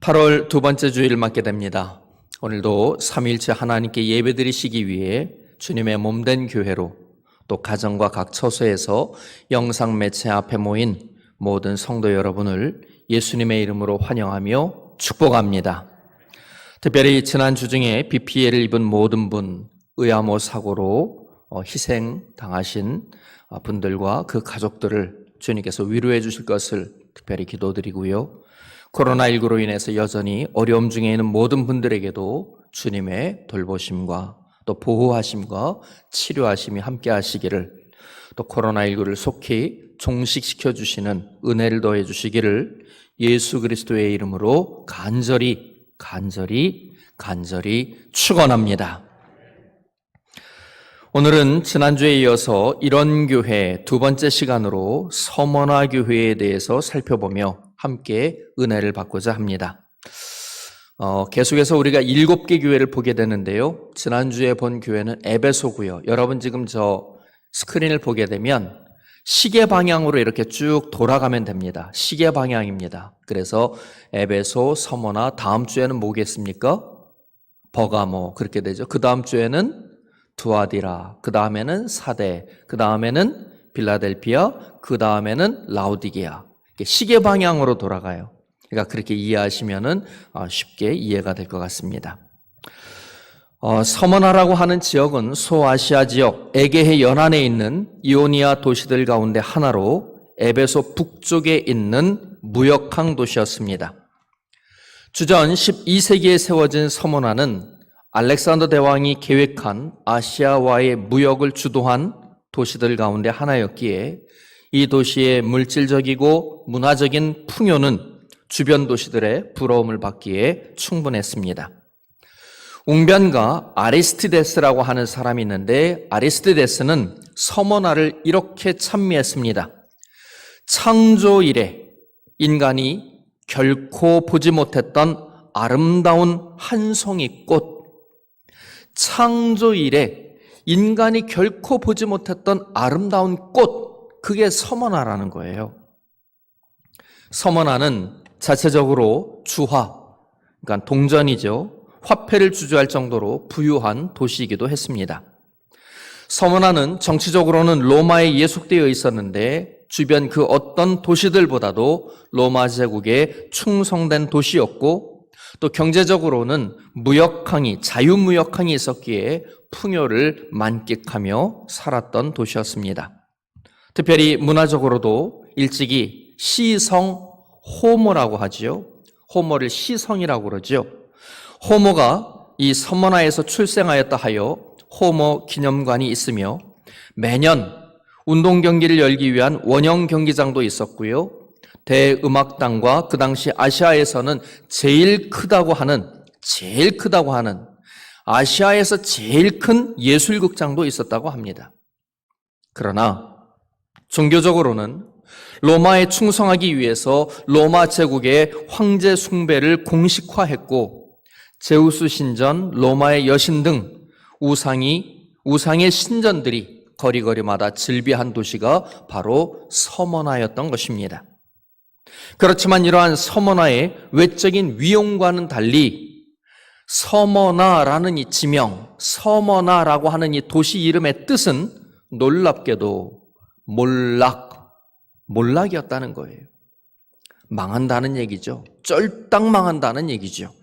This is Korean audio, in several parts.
8월 두 번째 주일을 맞게 됩니다. 오늘도 삼위일체 하나님께 예배드리시기 위해 주님의 몸된 교회로 또 가정과 각 처소에서 영상 매체 앞에 모인 모든 성도 여러분을 예수님의 이름으로 환영하며 축복합니다. 특별히 지난주 중에 비 피해를 입은 모든 분, 의암호 사고로 희생당하신 분들과 그 가족들을 주님께서 위로해 주실 것을 특별히 기도드리고요. 코로나19로 인해서 여전히 어려움 중에 있는 모든 분들에게도 주님의 돌보심과 또 보호하심과 치료하심이 함께 하시기를, 또 코로나19를 속히 종식시켜 주시는 은혜를 더해 주시기를 예수 그리스도의 이름으로 간절히 축원합니다. 오늘은 지난주에 이어서 이런 교회 두 번째 시간으로 서머나 교회에 대해서 살펴보며 함께 은혜를 받고자 합니다. 계속해서 우리가 7개 교회를 보게 되는데요. 지난주에 본 교회는 에베소고요. 여러분 지금 저 스크린을 보게 되면 시계 방향으로 이렇게 쭉 돌아가면 됩니다. 시계 방향입니다. 그래서 에베소, 서머나, 다음 주에는 뭐겠습니까? 버가모, 그렇게 되죠. 그 다음 주에는 두아디라, 그 다음에는 사대, 그 다음에는 빌라델피아, 그 다음에는 라오디게아. 시계 방향으로 돌아가요. 그러니까 그렇게 이해하시면은 쉽게 이해가 될 것 같습니다. 서머나라고 하는 지역은 소아시아 지역 에게해 연안에 있는 이오니아 도시들 가운데 하나로 에베소 북쪽에 있는 무역항 도시였습니다. 주전 12세기에 세워진 서머나는 알렉산더 대왕이 계획한 아시아와의 무역을 주도한 도시들 가운데 하나였기에 이 도시의 물질적이고 문화적인 풍요는 주변 도시들의 부러움을 받기에 충분했습니다. 웅변가 아리스티데스라고 하는 사람이 있는데, 아리스티데스는 서머나를 이렇게 찬미했습니다. 창조 이래 인간이 결코 보지 못했던 아름다운 한 송이 꽃. 창조 이래 인간이 결코 보지 못했던 아름다운 꽃, 그게 서머나라는 거예요. 서머나는 자체적으로 주화, 그러니까 동전이죠. 화폐를 주저할 정도로 부유한 도시이기도 했습니다. 서머나는 정치적으로는 로마에 예속되어 있었는데 주변 그 어떤 도시들보다도 로마 제국에 충성된 도시였고, 또 경제적으로는 무역항이, 자유무역항이 있었기에 풍요를 만끽하며 살았던 도시였습니다. 특별히 문화적으로도 일찍이 시성 호모라고 하지요. 호모를 시성이라고 그러죠. 호모가 이 서머나에서 출생하였다 하여 호모 기념관이 있으며, 매년 운동 경기를 열기 위한 원형 경기장도 있었고요. 대음악당과 그 당시 아시아에서는 제일 크다고 하는 아시아에서 제일 큰 예술극장도 있었다고 합니다. 그러나 종교적으로는 로마에 충성하기 위해서 로마 제국의 황제 숭배를 공식화했고, 제우스 신전, 로마의 여신 등 우상의 신전들이 거리거리마다 즐비한 도시가 바로 서머나였던 것입니다. 그렇지만 이러한 서머나의 외적인 위용과는 달리 서머나라는 이 지명, 서머나라고 하는 이 도시 이름의 뜻은 놀랍게도 몰락이었다는 거예요. 망한다는 얘기죠. 쫄딱 망한다는 얘기죠.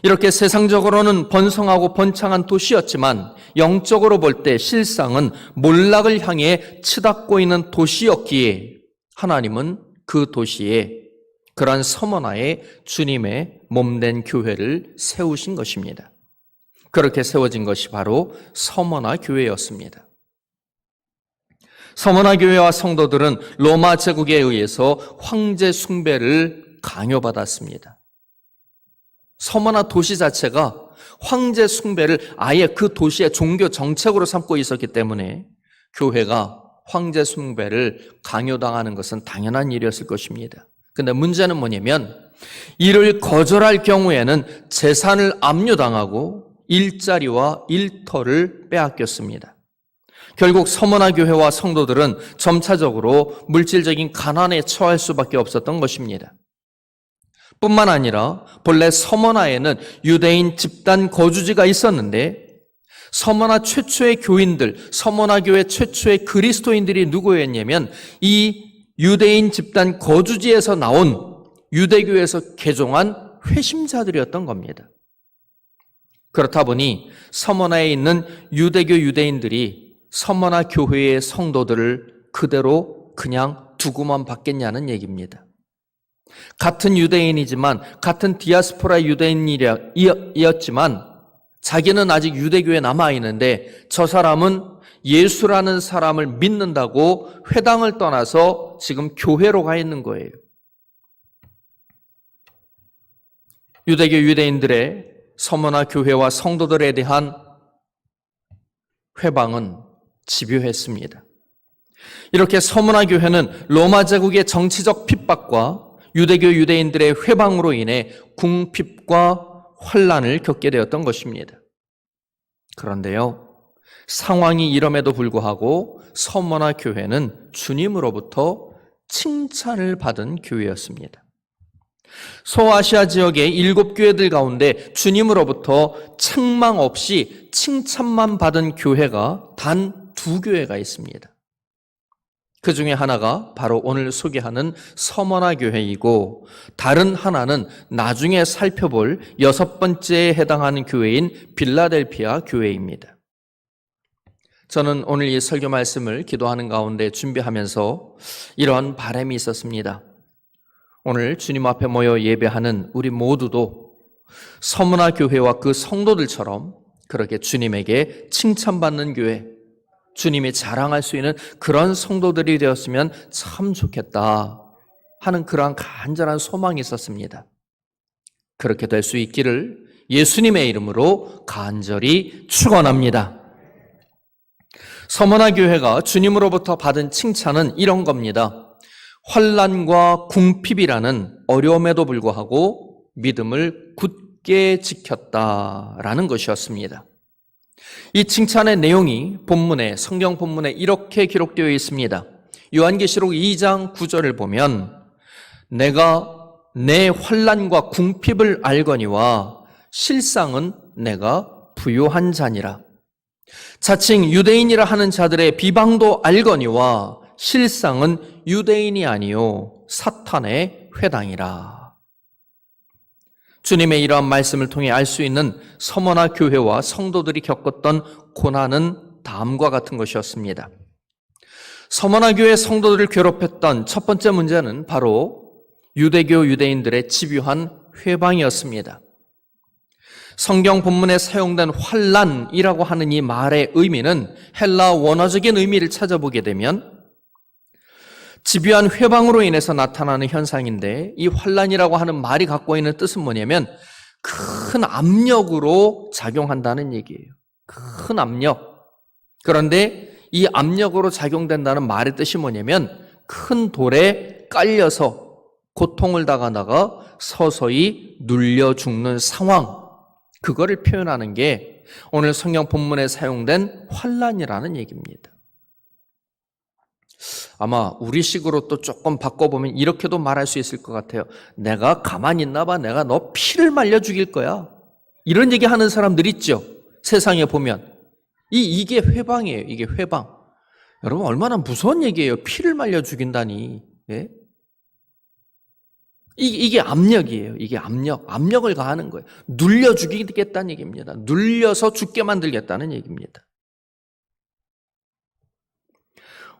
이렇게 세상적으로는 번성하고 번창한 도시였지만 영적으로 볼 때 실상은 몰락을 향해 치닫고 있는 도시였기에 하나님은 그 도시에, 그러한 서머나에 주님의 몸된 교회를 세우신 것입니다. 그렇게 세워진 것이 바로 서머나 교회였습니다. 서머나 교회와 성도들은 로마 제국에 의해서 황제 숭배를 강요받았습니다. 서머나 도시 자체가 황제 숭배를 아예 그 도시의 종교 정책으로 삼고 있었기 때문에 교회가 황제 숭배를 강요당하는 것은 당연한 일이었을 것입니다. 그런데 문제는 뭐냐면, 이를 거절할 경우에는 재산을 압류당하고 일자리와 일터를 빼앗겼습니다. 결국 서머나 교회와 성도들은 점차적으로 물질적인 가난에 처할 수밖에 없었던 것입니다. 뿐만 아니라 본래 서머나에는 유대인 집단 거주지가 있었는데 서머나 최초의 교인들, 서머나 교회 최초의 그리스도인들이 누구였냐면 이 유대인 집단 거주지에서 나온 유대교에서 개종한 회심자들이었던 겁니다. 그렇다 보니 서머나에 있는 유대교 유대인들이 서머나 교회의 성도들을 그대로 그냥 두고만 받겠냐는 얘기입니다. 같은 유대인이지만 같은 디아스포라 유대인이었지만 자기는 아직 유대교에 남아있는데 저 사람은 예수라는 사람을 믿는다고 회당을 떠나서 지금 교회로 가 있는 거예요. 유대교 유대인들의 서머나 교회와 성도들에 대한 회방은 집요했습니다. 이렇게 서머나 교회는 로마 제국의 정치적 핍박과 유대교 유대인들의 회방으로 인해 궁핍과 환란을 겪게 되었던 것입니다. 그런데요, 상황이 이럼에도 불구하고 서머나 교회는 주님으로부터 칭찬을 받은 교회였습니다. 소아시아 지역의 7교회들 가운데 주님으로부터 책망 없이 칭찬만 받은 교회가 단 2교회가 있습니다. 그 중에 하나가 바로 오늘 소개하는 서머나 교회이고 다른 하나는 나중에 살펴볼 6번째에 해당하는 교회인 빌라델피아 교회입니다. 저는 오늘 이 설교 말씀을 기도하는 가운데 준비하면서 이러한 바람이 있었습니다. 오늘 주님 앞에 모여 예배하는 우리 모두도 서머나 교회와 그 성도들처럼 그렇게 주님에게 칭찬받는 교회, 주님이 자랑할 수 있는 그런 성도들이 되었으면 참 좋겠다 하는 그러한 간절한 소망이 있었습니다. 그렇게 될 수 있기를 예수님의 이름으로 간절히 축원합니다. 서머나 교회가 주님으로부터 받은 칭찬은 이런 겁니다. 환난과 궁핍이라는 어려움에도 불구하고 믿음을 굳게 지켰다라는 것이었습니다. 이 칭찬의 내용이 성경 본문에 이렇게 기록되어 있습니다. 요한계시록 2장 9절을 보면 내가 내 환난과 궁핍을 알거니와 실상은 내가 부요한 자니라. 자칭 유대인이라 하는 자들의 비방도 알거니와 실상은 유대인이 아니요 사탄의 회당이라. 주님의 이러한 말씀을 통해 알 수 있는 서머나 교회와 성도들이 겪었던 고난은 다음과 같은 것이었습니다. 서머나 교회 성도들을 괴롭혔던 첫 번째 문제는 바로 유대교 유대인들의 집요한 회방이었습니다. 성경 본문에 사용된 환난이라고 하는 이 말의 의미는 헬라 원어적인 의미를 찾아보게 되면 집요한 회방으로 인해서 나타나는 현상인데 이 환난이라고 하는 말이 갖고 있는 뜻은 뭐냐면 큰 압력으로 작용한다는 얘기예요. 큰 압력. 그런데 이 압력으로 작용된다는 말의 뜻이 뭐냐면 큰 돌에 깔려서 고통을 당하다가 서서히 눌려 죽는 상황. 그거를 표현하는 게 오늘 성경 본문에 사용된 환난이라는 얘기입니다. 아마 우리식으로 또 조금 바꿔보면 이렇게도 말할 수 있을 것 같아요. 내가 가만히 있나 봐. 내가 너 피를 말려 죽일 거야. 이런 얘기 하는 사람들 있죠. 세상에 보면. 이게 회방이에요. 이게 회방. 여러분 얼마나 무서운 얘기예요. 피를 말려 죽인다니. 예? 이게 압력이에요. 이게 압력을 가하는 거예요. 눌려 죽이겠다는 얘기입니다. 눌려서 죽게 만들겠다는 얘기입니다.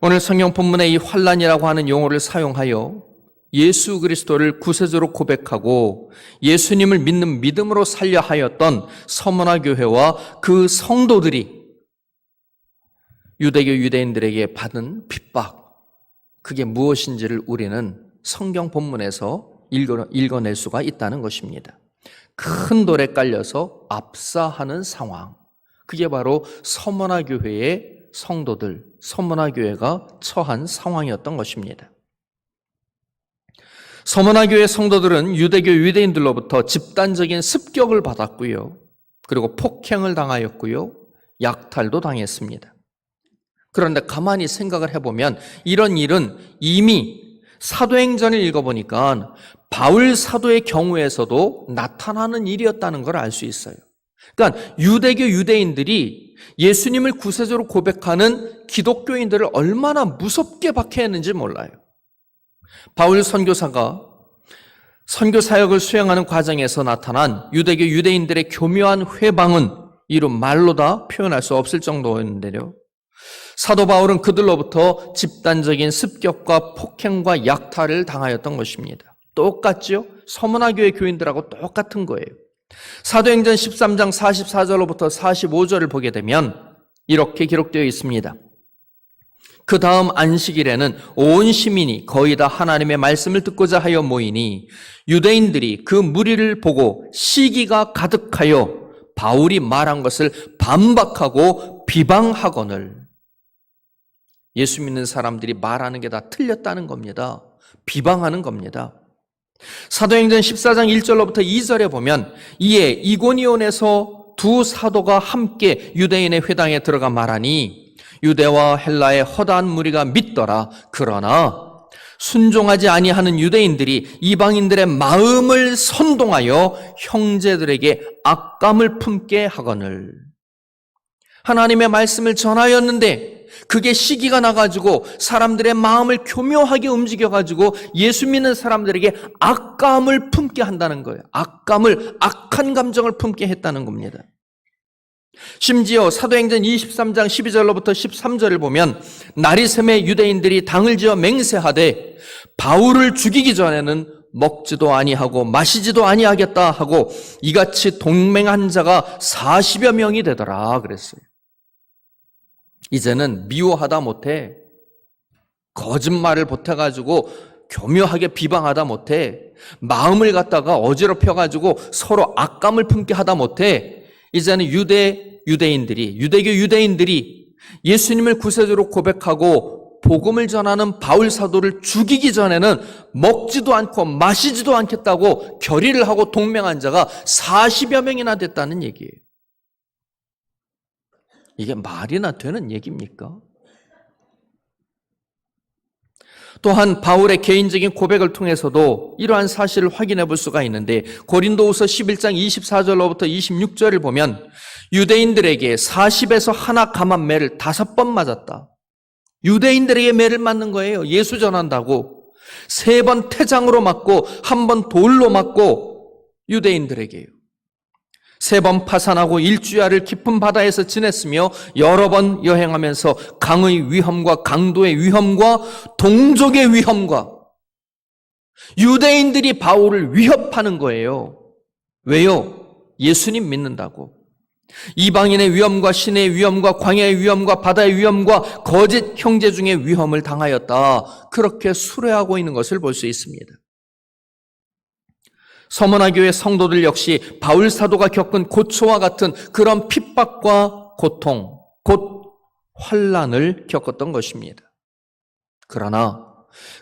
오늘 성경 본문에 이 환난이라고 하는 용어를 사용하여 예수 그리스도를 구세주로 고백하고 예수님을 믿는 믿음으로 살려 하였던 서머나 교회와 그 성도들이 유대교 유대인들에게 받은 핍박, 그게 무엇인지를 우리는 성경 본문에서 읽어낼 수가 있다는 것입니다. 큰 돌에 깔려서 압사하는 상황, 그게 바로 서머나 교회의 성도들, 서머나 교회가 처한 상황이었던 것입니다. 서머나 교회 성도들은 유대교 유대인들로부터 집단적인 습격을 받았고요. 그리고 폭행을 당하였고요. 약탈도 당했습니다. 그런데 가만히 생각을 해보면 이런 일은 이미 사도행전을 읽어보니까 바울 사도의 경우에서도 나타나는 일이었다는 걸 알 수 있어요. 그러니까 유대교 유대인들이 예수님을 구세주로 고백하는 기독교인들을 얼마나 무섭게 박해했는지 몰라요. 바울 선교사가 선교 사역을 수행하는 과정에서 나타난 유대교 유대인들의 교묘한 회방은 이루 말로 다 표현할 수 없을 정도였는데요. 사도 바울은 그들로부터 집단적인 습격과 폭행과 약탈을 당하였던 것입니다. 똑같죠? 서문화 교회 교인들하고 똑같은 거예요. 사도행전 13장 44절로부터 45절을 보게 되면 이렇게 기록되어 있습니다. 그 다음 안식일에는 온 시민이 거의 다 하나님의 말씀을 듣고자 하여 모이니 유대인들이 그 무리를 보고 시기가 가득하여 바울이 말한 것을 반박하고 비방하거늘. 예수 믿는 사람들이 말하는 게 다 틀렸다는 겁니다. 비방하는 겁니다. 사도행전 14장 1절로부터 2절에 보면 이에 이고니온에서 두 사도가 함께 유대인의 회당에 들어가 말하니 유대와 헬라의 허다한 무리가 믿더라. 그러나 순종하지 아니하는 유대인들이 이방인들의 마음을 선동하여 형제들에게 악감을 품게 하거늘. 하나님의 말씀을 전하였는데 그게 시기가 나가지고 사람들의 마음을 교묘하게 움직여가지고 예수 믿는 사람들에게 악감을 품게 한다는 거예요. 악한 감정을 품게 했다는 겁니다. 심지어 사도행전 23장 12절로부터 13절을 보면 나리샘의 유대인들이 당을 지어 맹세하되 바울을 죽이기 전에는 먹지도 아니하고 마시지도 아니하겠다 하고 이같이 동맹한 자가 40여 명이 되더라 그랬어요. 이제는 미워하다 못해 거짓말을 보태가지고 교묘하게 비방하다 못해 마음을 갖다가 어지럽혀가지고 서로 악감을 품게 하다 못해 이제는 유대교 유대인들이 예수님을 구세주로 고백하고 복음을 전하는 바울 사도를 죽이기 전에는 먹지도 않고 마시지도 않겠다고 결의를 하고 동맹한 자가 40여 명이나 됐다는 얘기예요. 이게 말이나 되는 얘기입니까? 또한 바울의 개인적인 고백을 통해서도 이러한 사실을 확인해 볼 수가 있는데 고린도후서 11장 24절로부터 26절을 보면 유대인들에게 40에서 하나 감한 매를 5번 맞았다. 유대인들에게 매를 맞는 거예요. 예수 전한다고. 3번 태장으로 맞고 1번 돌로 맞고 유대인들에게요. 3번 파산하고 일주야를 깊은 바다에서 지냈으며 여러 번 여행하면서 강의 위험과 강도의 위험과 동족의 위험과 유대인들이 바울을 위협하는 거예요. 왜요? 예수님 믿는다고. 이방인의 위험과 신의 위험과 광야의 위험과 바다의 위험과 거짓 형제 중의 위험을 당하였다. 그렇게 수레하고 있는 것을 볼 수 있습니다. 서문화 교회 성도들 역시 바울 사도가 겪은 고초와 같은 그런 핍박과 고통, 곧 환난을 겪었던 것입니다. 그러나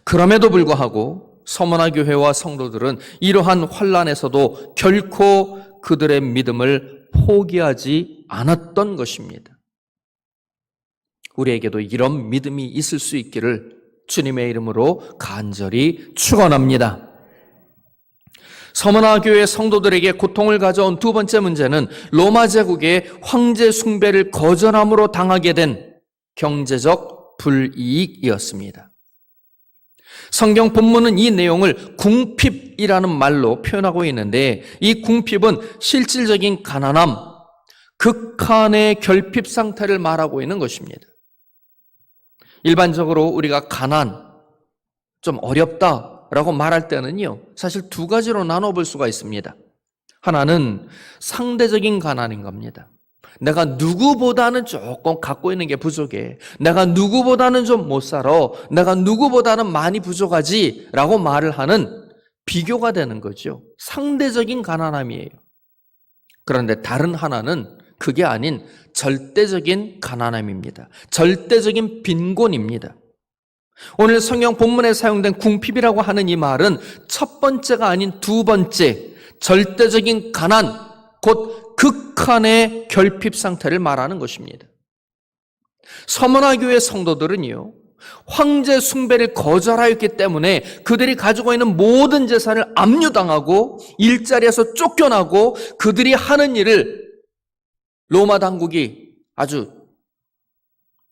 그럼에도 불구하고 서문화 교회와 성도들은 이러한 환난에서도 결코 그들의 믿음을 포기하지 않았던 것입니다. 우리에게도 이런 믿음이 있을 수 있기를 주님의 이름으로 간절히 축원합니다. 서문화 교회 성도들에게 고통을 가져온 두 번째 문제는 로마 제국의 황제 숭배를 거절함으로 당하게 된 경제적 불이익이었습니다. 성경 본문은 이 내용을 궁핍이라는 말로 표현하고 있는데 이 궁핍은 실질적인 가난함, 극한의 결핍 상태를 말하고 있는 것입니다. 일반적으로 우리가 가난, 좀 어렵다라고 말할 때는요, 사실 두 가지로 나눠볼 수가 있습니다. 하나는 상대적인 가난인 겁니다. 내가 누구보다는 조금 갖고 있는 게 부족해. 내가 누구보다는 좀 못 살아. 내가 누구보다는 많이 부족하지 라고 말을 하는 비교가 되는 거죠. 상대적인 가난함이에요. 그런데 다른 하나는 그게 아닌 절대적인 가난함입니다. 절대적인 빈곤입니다. 오늘 성경 본문에 사용된 궁핍이라고 하는 이 말은 첫 번째가 아닌 두 번째, 절대적인 가난, 곧 극한의 결핍 상태를 말하는 것입니다. 서문화 교회 성도들은요, 황제 숭배를 거절하였기 때문에 그들이 가지고 있는 모든 재산을 압류당하고 일자리에서 쫓겨나고 그들이 하는 일을 로마 당국이 아주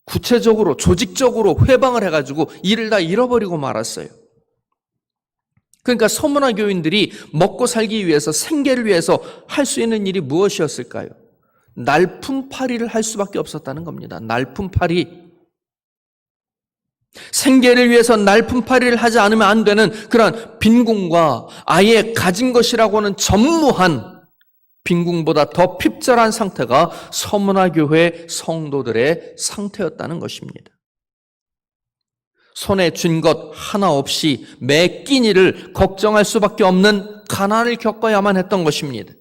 구체적으로 조직적으로 회방을 해가지고 일을 다 잃어버리고 말았어요. 그러니까 서문화 교인들이 먹고 살기 위해서 생계를 위해서 할 수 있는 일이 무엇이었을까요? 날품팔이를 할 수밖에 없었다는 겁니다. 날품팔이. 생계를 위해서 날품팔이를 하지 않으면 안 되는 그런 빈궁과 아예 가진 것이라고는 전무한 빈궁보다 더 핍절한 상태가 서문화 교회 성도들의 상태였다는 것입니다. 손에 쥔 것 하나 없이 매 끼니를 걱정할 수밖에 없는 가난을 겪어야만 했던 것입니다.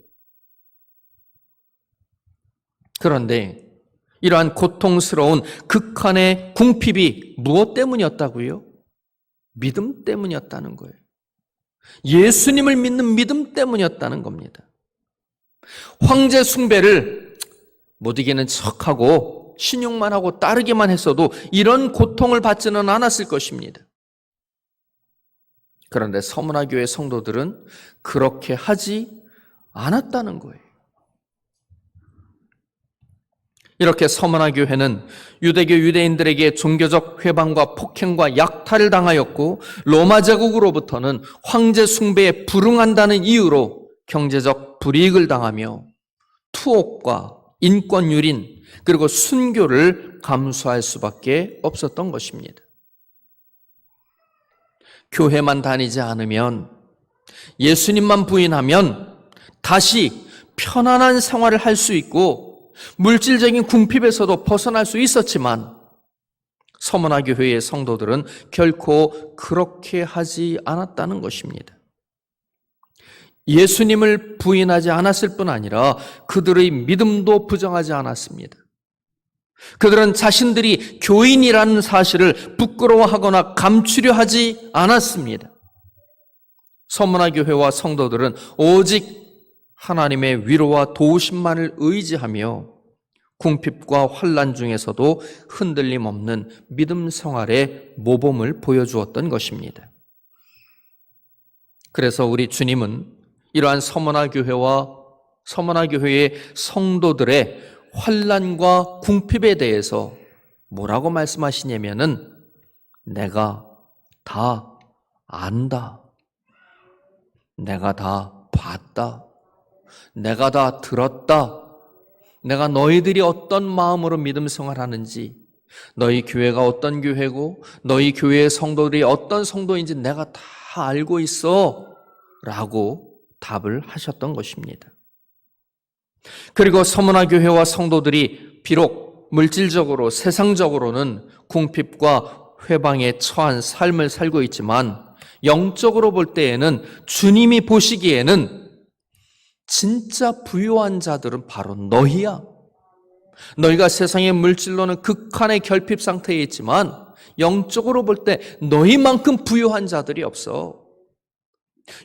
그런데 이러한 고통스러운 극한의 궁핍이 무엇 때문이었다고요? 믿음 때문이었다는 거예요. 예수님을 믿는 믿음 때문이었다는 겁니다. 황제 숭배를 못 이기는 척하고 신용만 하고 따르기만 했어도 이런 고통을 받지는 않았을 것입니다. 그런데 서문화 교회 성도들은 그렇게 하지 않았다는 거예요. 이렇게 서문화 교회는 유대교 유대인들에게 종교적 회방과 폭행과 약탈을 당하였고 로마 제국으로부터는 황제 숭배에 불응한다는 이유로 경제적 불이익을 당하며 투옥과 인권 유린 그리고 순교를 감수할 수밖에 없었던 것입니다. 교회만 다니지 않으면, 예수님만 부인하면 다시 편안한 생활을 할 수 있고 물질적인 궁핍에서도 벗어날 수 있었지만 서문화 교회의 성도들은 결코 그렇게 하지 않았다는 것입니다. 예수님을 부인하지 않았을 뿐 아니라 그들의 믿음도 부정하지 않았습니다. 그들은 자신들이 교인이라는 사실을 부끄러워하거나 감추려 하지 않았습니다. 서문화 교회와 성도들은 오직 하나님의 위로와 도우심만을 의지하며 궁핍과 환난 중에서도 흔들림 없는 믿음 생활의 모범을 보여주었던 것입니다. 그래서 우리 주님은 이러한 서문화 교회와 서문화 교회의 성도들의 환난과 궁핍에 대해서 뭐라고 말씀하시냐면은 내가 다 안다. 내가 다 봤다. 내가 다 들었다. 내가 너희들이 어떤 마음으로 믿음 생활하는지, 너희 교회가 어떤 교회고 너희 교회의 성도들이 어떤 성도인지 내가 다 알고 있어 라고 답을 하셨던 것입니다. 그리고 서문화 교회와 성도들이 비록 물질적으로 세상적으로는 궁핍과 회방에 처한 삶을 살고 있지만 영적으로 볼 때에는 주님이 보시기에는 진짜 부유한 자들은 바로 너희야. 너희가 세상의 물질로는 극한의 결핍 상태에 있지만 영적으로 볼 때 너희만큼 부유한 자들이 없어.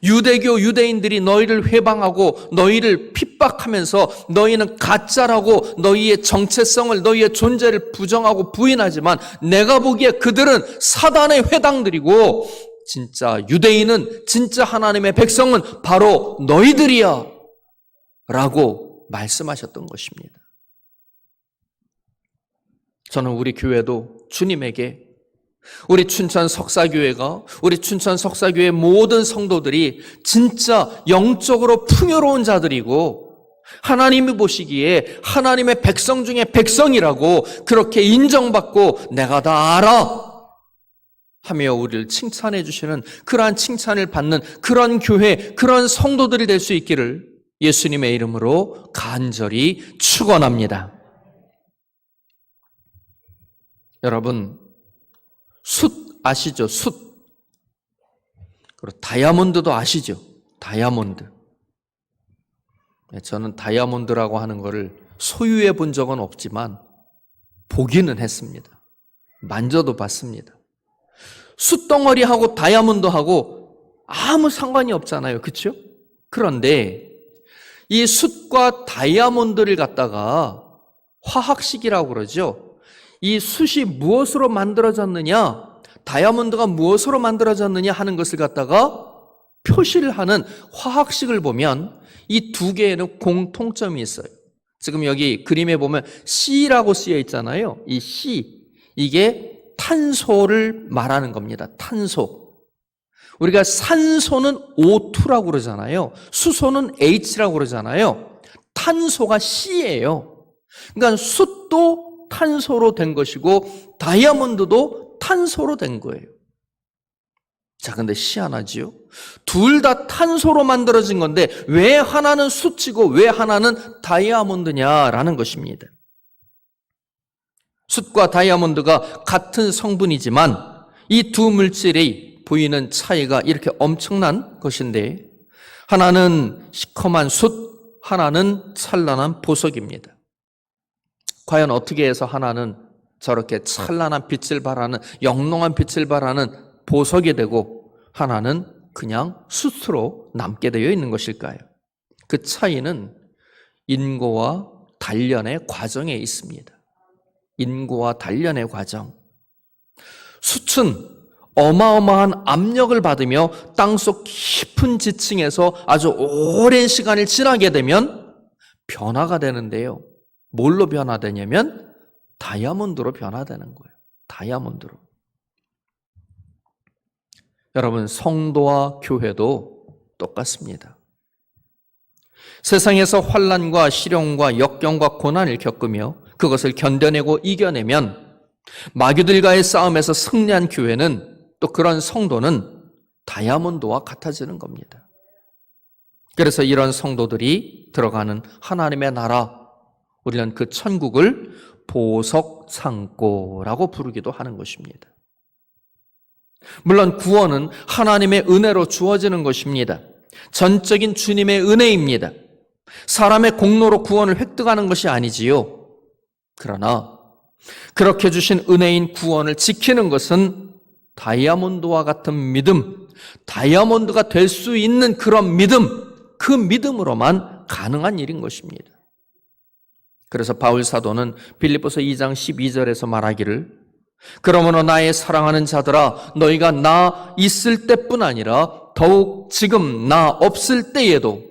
유대교 유대인들이 너희를 회방하고 너희를 핍박하면서 너희는 가짜라고 너희의 정체성을, 너희의 존재를 부정하고 부인하지만 내가 보기에 그들은 사단의 회당들이고 진짜 유대인은, 진짜 하나님의 백성은 바로 너희들이야 라고 말씀하셨던 것입니다. 저는 우리 교회도 주님에게, 우리 춘천 석사교회가, 우리 춘천 석사교회 모든 성도들이 진짜 영적으로 풍요로운 자들이고 하나님이 보시기에 하나님의 백성 중에 백성이라고 그렇게 인정받고 내가 다 알아 하며 우리를 칭찬해 주시는 그러한 칭찬을 받는 그런 교회, 그런 성도들이 될 수 있기를 예수님의 이름으로 간절히 축원합니다. 여러분, 숯 아시죠? 숯. 그리고 다이아몬드도 아시죠? 다이아몬드. 저는 다이아몬드라고 하는 것을 소유해 본 적은 없지만 보기는 했습니다. 만져도 봤습니다. 숯덩어리하고 다이아몬드하고 아무 상관이 없잖아요. 그렇죠? 그런데 이 숯과 다이아몬드를 갖다가 화학식이라고 그러죠. 이 숯이 무엇으로 만들어졌느냐, 다이아몬드가 무엇으로 만들어졌느냐 하는 것을 갖다가 표시를 하는 화학식을 보면 이 두 개에는 공통점이 있어요. 지금 여기 그림에 보면 C라고 쓰여 있잖아요. 이 C, 이게 탄소를 말하는 겁니다. 탄소. 우리가 산소는 O2라고 그러잖아요. 수소는 H라고 그러잖아요. 탄소가 C예요. 그러니까 숯도 탄소로 된 것이고 다이아몬드도 탄소로 된 거예요. 자, 근데 희한하지요? 둘 다 탄소로 만들어진 건데 왜 하나는 숯이고 왜 하나는 다이아몬드냐라는 것입니다. 숯과 다이아몬드가 같은 성분이지만 이 두 물질이 보이는 차이가 이렇게 엄청난 것인데 하나는 시커먼 숯, 하나는 찬란한 보석입니다. 과연 어떻게 해서 하나는 저렇게 찬란한 빛을 발하는, 영롱한 빛을 발하는 보석이 되고 하나는 그냥 숯으로 남게 되어 있는 것일까요? 그 차이는 인고와 단련의 과정에 있습니다. 인고와 단련의 과정. 숯은 어마어마한 압력을 받으며 땅속 깊은 지층에서 아주 오랜 시간을 지나게 되면 변화가 되는데요. 뭘로 변화되냐면 다이아몬드로 변화되는 거예요. 다이아몬드로. 여러분, 성도와 교회도 똑같습니다. 세상에서 환난과 시련과 역경과 고난을 겪으며 그것을 견뎌내고 이겨내면 마귀들과의 싸움에서 승리한 교회는, 또 그런 성도는 다이아몬드와 같아지는 겁니다. 그래서 이런 성도들이 들어가는 하나님의 나라, 우리는 그 천국을 보석 창고라고 부르기도 하는 것입니다. 물론 구원은 하나님의 은혜로 주어지는 것입니다. 전적인 주님의 은혜입니다. 사람의 공로로 구원을 획득하는 것이 아니지요. 그러나 그렇게 주신 은혜인 구원을 지키는 것은 다이아몬드와 같은 믿음, 다이아몬드가 될 수 있는 그런 믿음, 그 믿음으로만 가능한 일인 것입니다. 그래서 바울 사도는 빌립보서 2장 12절에서 말하기를, 그러므로 나의 사랑하는 자들아, 너희가 나 있을 때뿐 아니라 더욱 지금 나 없을 때에도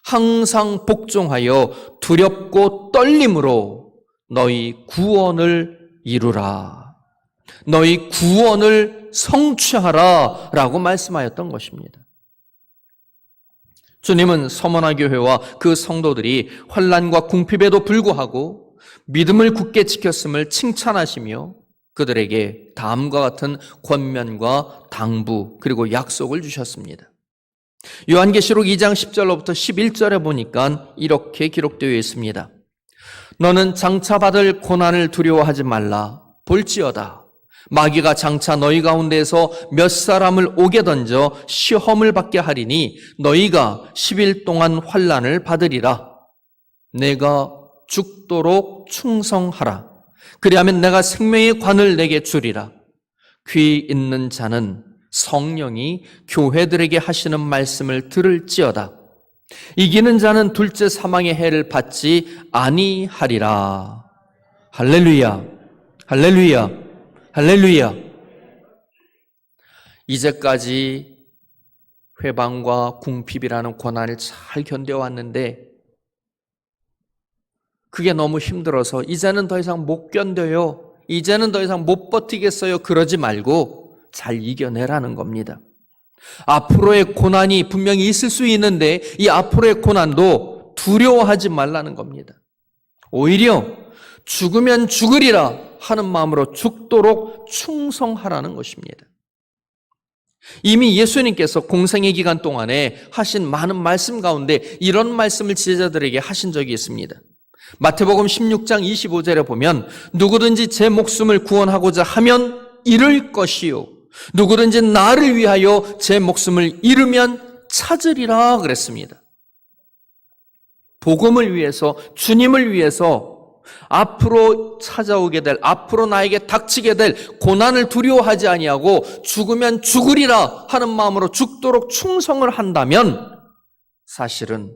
항상 복종하여 두렵고 떨림으로 너희 구원을 이루라, 너희 구원을 성취하라 라고 말씀하였던 것입니다. 주님은 서머나 교회와 그 성도들이 환난과 궁핍에도 불구하고 믿음을 굳게 지켰음을 칭찬하시며 그들에게 다음과 같은 권면과 당부 그리고 약속을 주셨습니다. 요한계시록 2장 10절로부터 11절에 보니까 이렇게 기록되어 있습니다. 너는 장차 받을 고난을 두려워하지 말라. 볼지어다 마귀가 장차 너희 가운데에서 몇 사람을 옥에 던져 시험을 받게 하리니 너희가 10일 동안 환난을 받으리라. 내가 죽도록 충성하라. 그리하면 내가 생명의 관을 내게 주리라. 귀 있는 자는 성령이 교회들에게 하시는 말씀을 들을지어다. 이기는 자는 둘째 사망의 해를 받지 아니하리라. 할렐루야, 할렐루야, 할렐루야. 이제까지 회방과 궁핍이라는 고난을 잘 견뎌왔는데 그게 너무 힘들어서 이제는 더 이상 못 견뎌요, 이제는 더 이상 못 버티겠어요, 그러지 말고 잘 이겨내라는 겁니다. 앞으로의 고난이 분명히 있을 수 있는데 이 앞으로의 고난도 두려워하지 말라는 겁니다. 오히려 죽으면 죽으리라 하는 마음으로 죽도록 충성하라는 것입니다. 이미 예수님께서 공생의 기간 동안에 하신 많은 말씀 가운데 이런 말씀을 제자들에게 하신 적이 있습니다. 마태복음 16장 25절에 보면 누구든지 제 목숨을 구원하고자 하면 잃을 것이요 누구든지 나를 위하여 제 목숨을 잃으면 찾으리라 그랬습니다. 복음을 위해서, 주님을 위해서 앞으로 찾아오게 될, 앞으로 나에게 닥치게 될 고난을 두려워하지 아니하고 죽으면 죽으리라 하는 마음으로 죽도록 충성을 한다면 사실은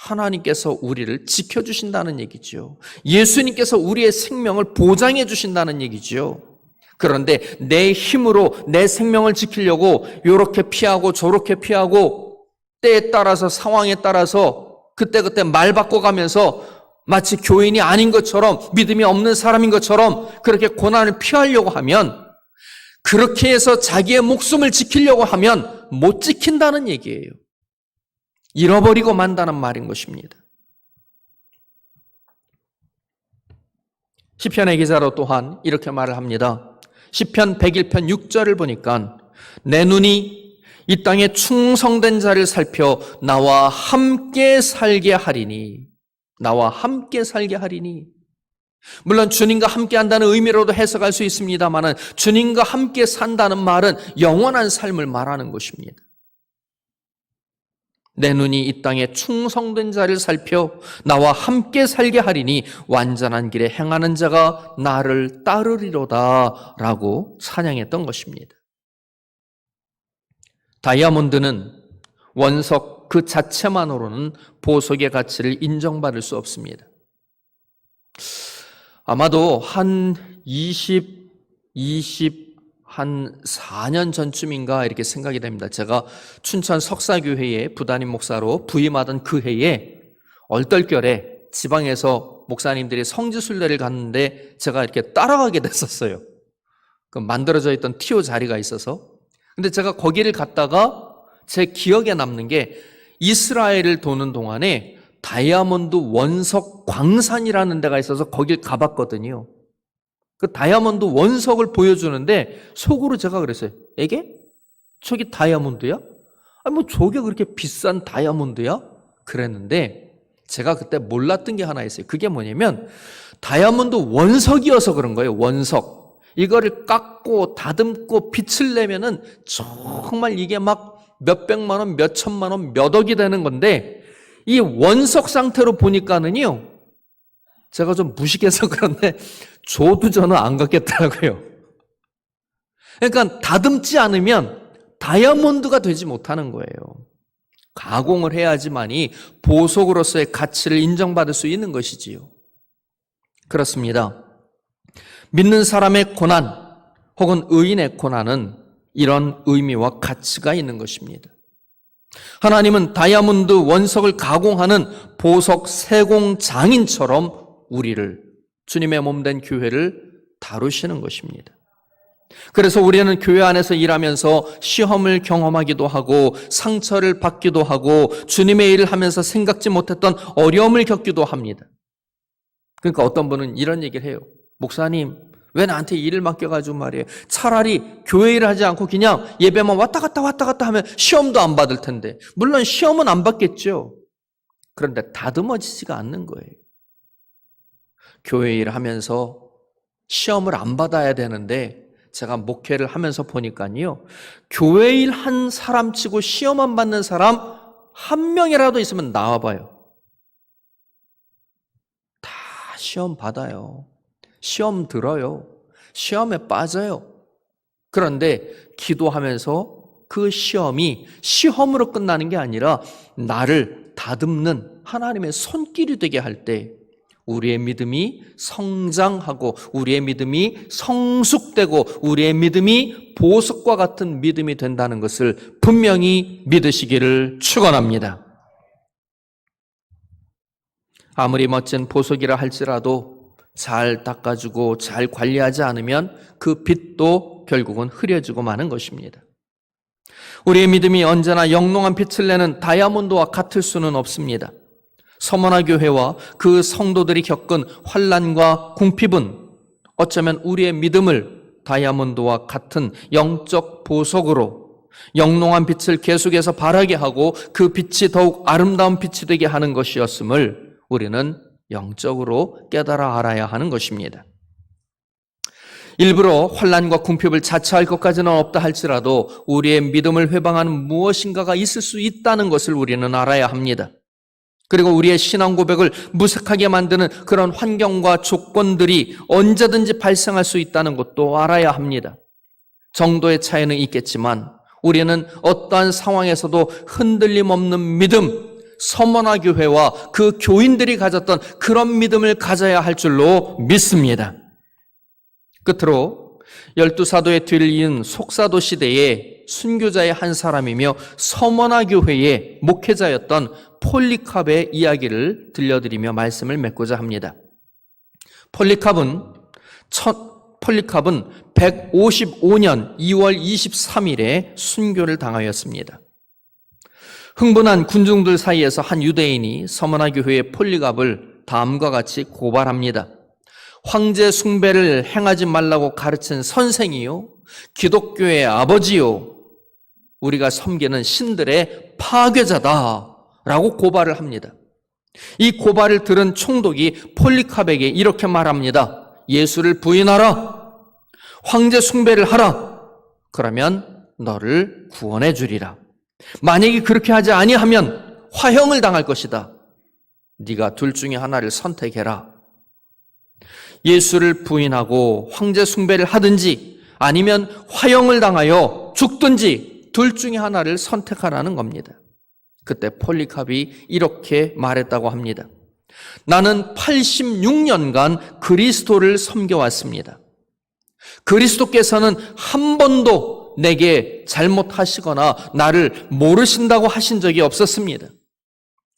하나님께서 우리를 지켜주신다는 얘기죠. 예수님께서 우리의 생명을 보장해 주신다는 얘기죠. 그런데 내 힘으로 내 생명을 지키려고 이렇게 피하고 저렇게 피하고 때에 따라서 상황에 따라서 그때그때 말 바꿔가면서 마치 교인이 아닌 것처럼 믿음이 없는 사람인 것처럼 그렇게 고난을 피하려고 하면, 그렇게 해서 자기의 목숨을 지키려고 하면 못 지킨다는 얘기예요. 잃어버리고 만다는 말인 것입니다. 시편의 기자로 또한 이렇게 말을 합니다. 시편 101편 6절을 보니까 내 눈이 이 땅에 충성된 자를 살펴 나와 함께 살게 하리니, 나와 함께 살게 하리니. 물론 주님과 함께 한다는 의미로도 해석할 수 있습니다만 주님과 함께 산다는 말은 영원한 삶을 말하는 것입니다. 내 눈이 이 땅에 충성된 자를 살펴 나와 함께 살게 하리니 완전한 길에 행하는 자가 나를 따르리로다 라고 찬양했던 것입니다. 다이아몬드는 원석 그 자체만으로는 보석의 가치를 인정받을 수 없습니다. 아마도 한 4년 전쯤인가 이렇게 생각이 됩니다. 제가 춘천 석사교회에 부담임 목사로 부임하던 그 해에 얼떨결에 지방에서 목사님들이 성지순례를 갔는데 제가 이렇게 따라가게 됐었어요. 그 만들어져 있던 티오 자리가 있어서. 근데 제가 거기를 갔다가 제 기억에 남는 게 이스라엘을 도는 동안에 다이아몬드 원석 광산이라는 데가 있어서 거길 가봤거든요. 그 다이아몬드 원석을 보여주는데 속으로 제가 그랬어요. 에게? 저기 다이아몬드야? 아니 뭐 저게 그렇게 비싼 다이아몬드야? 그랬는데 제가 그때 몰랐던 게 하나 있어요. 그게 뭐냐면 다이아몬드 원석이어서 그런 거예요. 원석. 이거를 깎고 다듬고 빛을 내면은 정말 이게 막 몇백만 원, 몇천만 원, 몇 억이 되는 건데 이 원석 상태로 보니까는요, 제가 좀 무식해서 그런데 줘도 저는 안 갖겠더라고요. 그러니까 다듬지 않으면 다이아몬드가 되지 못하는 거예요. 가공을 해야지만이 보석으로서의 가치를 인정받을 수 있는 것이지요. 그렇습니다. 믿는 사람의 고난 혹은 의인의 고난은 이런 의미와 가치가 있는 것입니다. 하나님은 다이아몬드 원석을 가공하는 보석 세공 장인처럼 우리를, 주님의 몸된 교회를 다루시는 것입니다. 그래서 우리는 교회 안에서 일하면서 시험을 경험하기도 하고 상처를 받기도 하고 주님의 일을 하면서 생각지 못했던 어려움을 겪기도 합니다. 그러니까 어떤 분은 이런 얘기를 해요. 목사님, 왜 나한테 일을 맡겨가지고 말이에요. 차라리 교회 일을 하지 않고 그냥 예배만 왔다 갔다 하면 시험도 안 받을 텐데. 물론 시험은 안 받겠죠. 그런데 다듬어지지가 않는 거예요. 교회 일을 하면서 시험을 안 받아야 되는데 제가 목회를 하면서 보니까요. 교회 일 한 사람 치고 시험 안 받는 사람 한 명이라도 있으면 나와봐요. 다 시험 받아요. 시험 들어요. 시험에 빠져요. 그런데 기도하면서 그 시험이 시험으로 끝나는 게 아니라 나를 다듬는 하나님의 손길이 되게 할 때 우리의 믿음이 성장하고 우리의 믿음이 성숙되고 우리의 믿음이 보석과 같은 믿음이 된다는 것을 분명히 믿으시기를 축원합니다. 아무리 멋진 보석이라 할지라도 잘 닦아주고 잘 관리하지 않으면 그 빛도 결국은 흐려지고 마는 것입니다. 우리의 믿음이 언제나 영롱한 빛을 내는 다이아몬드와 같을 수는 없습니다. 서머나 교회와 그 성도들이 겪은 환난과 궁핍은 어쩌면 우리의 믿음을 다이아몬드와 같은 영적 보석으로 영롱한 빛을 계속해서 발하게 하고 그 빛이 더욱 아름다운 빛이 되게 하는 것이었음을 우리는 영적으로 깨달아 알아야 하는 것입니다. 일부러 환난과 궁핍을 자처할 것까지는 없다 할지라도 우리의 믿음을 회방하는 무엇인가가 있을 수 있다는 것을 우리는 알아야 합니다. 그리고 우리의 신앙 고백을 무색하게 만드는 그런 환경과 조건들이 언제든지 발생할 수 있다는 것도 알아야 합니다. 정도의 차이는 있겠지만 우리는 어떠한 상황에서도 흔들림 없는 믿음, 서머나 교회와 그 교인들이 가졌던 그런 믿음을 가져야 할 줄로 믿습니다. 끝으로 12사도의 뒤를 이은 속사도 시대의 순교자의 한 사람이며 서머나 교회의 목회자였던 폴리캅의 이야기를 들려드리며 말씀을 맺고자 합니다. 폴리캅은 155년 2월 23일에 순교를 당하였습니다. 흥분한 군중들 사이에서 한 유대인이 서머나 교회의 폴리캅을 다음과 같이 고발합니다. 황제 숭배를 행하지 말라고 가르친 선생이요, 기독교의 아버지요, 우리가 섬기는 신들의 파괴자다라고 고발을 합니다. 이 고발을 들은 총독이 폴리캅에게 이렇게 말합니다. 예수를 부인하라. 황제 숭배를 하라. 그러면 너를 구원해 주리라. 만약에 그렇게 하지 아니하면 화형을 당할 것이다. 네가 둘 중에 하나를 선택해라. 예수를 부인하고 황제 숭배를 하든지 아니면 화형을 당하여 죽든지 둘 중에 하나를 선택하라는 겁니다. 그때 폴리캅이 이렇게 말했다고 합니다. 나는 86년간 그리스도를 섬겨왔습니다. 그리스도께서는 한 번도 내게 잘못하시거나 나를 모르신다고 하신 적이 없었습니다.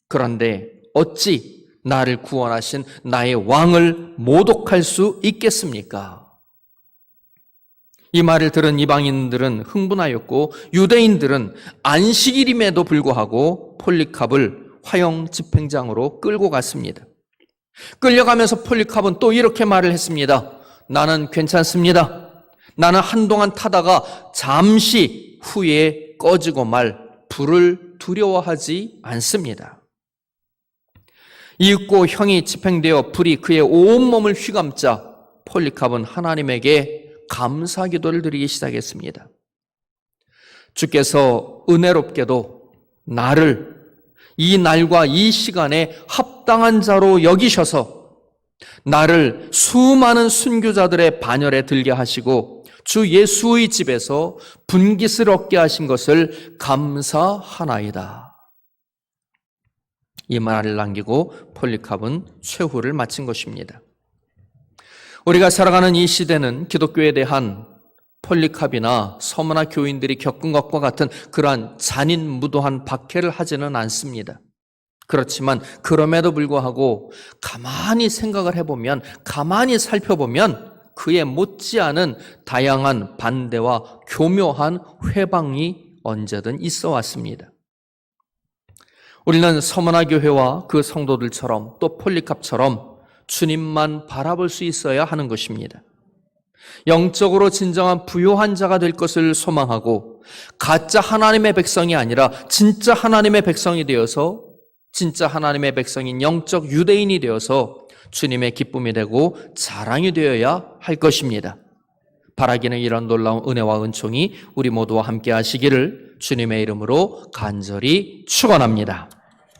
그런데 어찌 나를 구원하신 나의 왕을 모독할 수 있겠습니까? 이 말을 들은 이방인들은 흥분하였고 유대인들은 안식일임에도 불구하고 폴리캅을 화형 집행장으로 끌고 갔습니다. 끌려가면서 폴리캅은 또 이렇게 말을 했습니다. 나는 괜찮습니다. 나는 한동안 타다가 잠시 후에 꺼지고 말 불을 두려워하지 않습니다. 이윽고 형이 집행되어 불이 그의 온몸을 휘감자 폴리캅은 하나님에게 감사 기도를 드리기 시작했습니다. 주께서 은혜롭게도 나를 이 날과 이 시간에 합당한 자로 여기셔서 나를 수많은 순교자들의 반열에 들게 하시고 주 예수의 집에서 분깃을 얻게 하신 것을 감사하나이다. 이 말을 남기고 폴리캅은 최후를 마친 것입니다. 우리가 살아가는 이 시대는 기독교에 대한 폴리캅이나 서머나 교인들이 겪은 것과 같은 그러한 잔인무도한 박해를 하지는 않습니다. 그렇지만 그럼에도 불구하고 가만히 생각을 해보면, 가만히 살펴보면 그에 못지않은 다양한 반대와 교묘한 회방이 언제든 있어 왔습니다. 우리는 서머나 교회와 그 성도들처럼 또 폴리캅처럼 주님만 바라볼 수 있어야 하는 것입니다. 영적으로 진정한 부요한 자가 될 것을 소망하고 가짜 하나님의 백성이 아니라 진짜 하나님의 백성이 되어서 진짜 하나님의 백성인 영적 유대인이 되어서 주님의 기쁨이 되고 자랑이 되어야 할 것입니다. 바라기는 이런 놀라운 은혜와 은총이 우리 모두와 함께 하시기를 주님의 이름으로 간절히 축원합니다.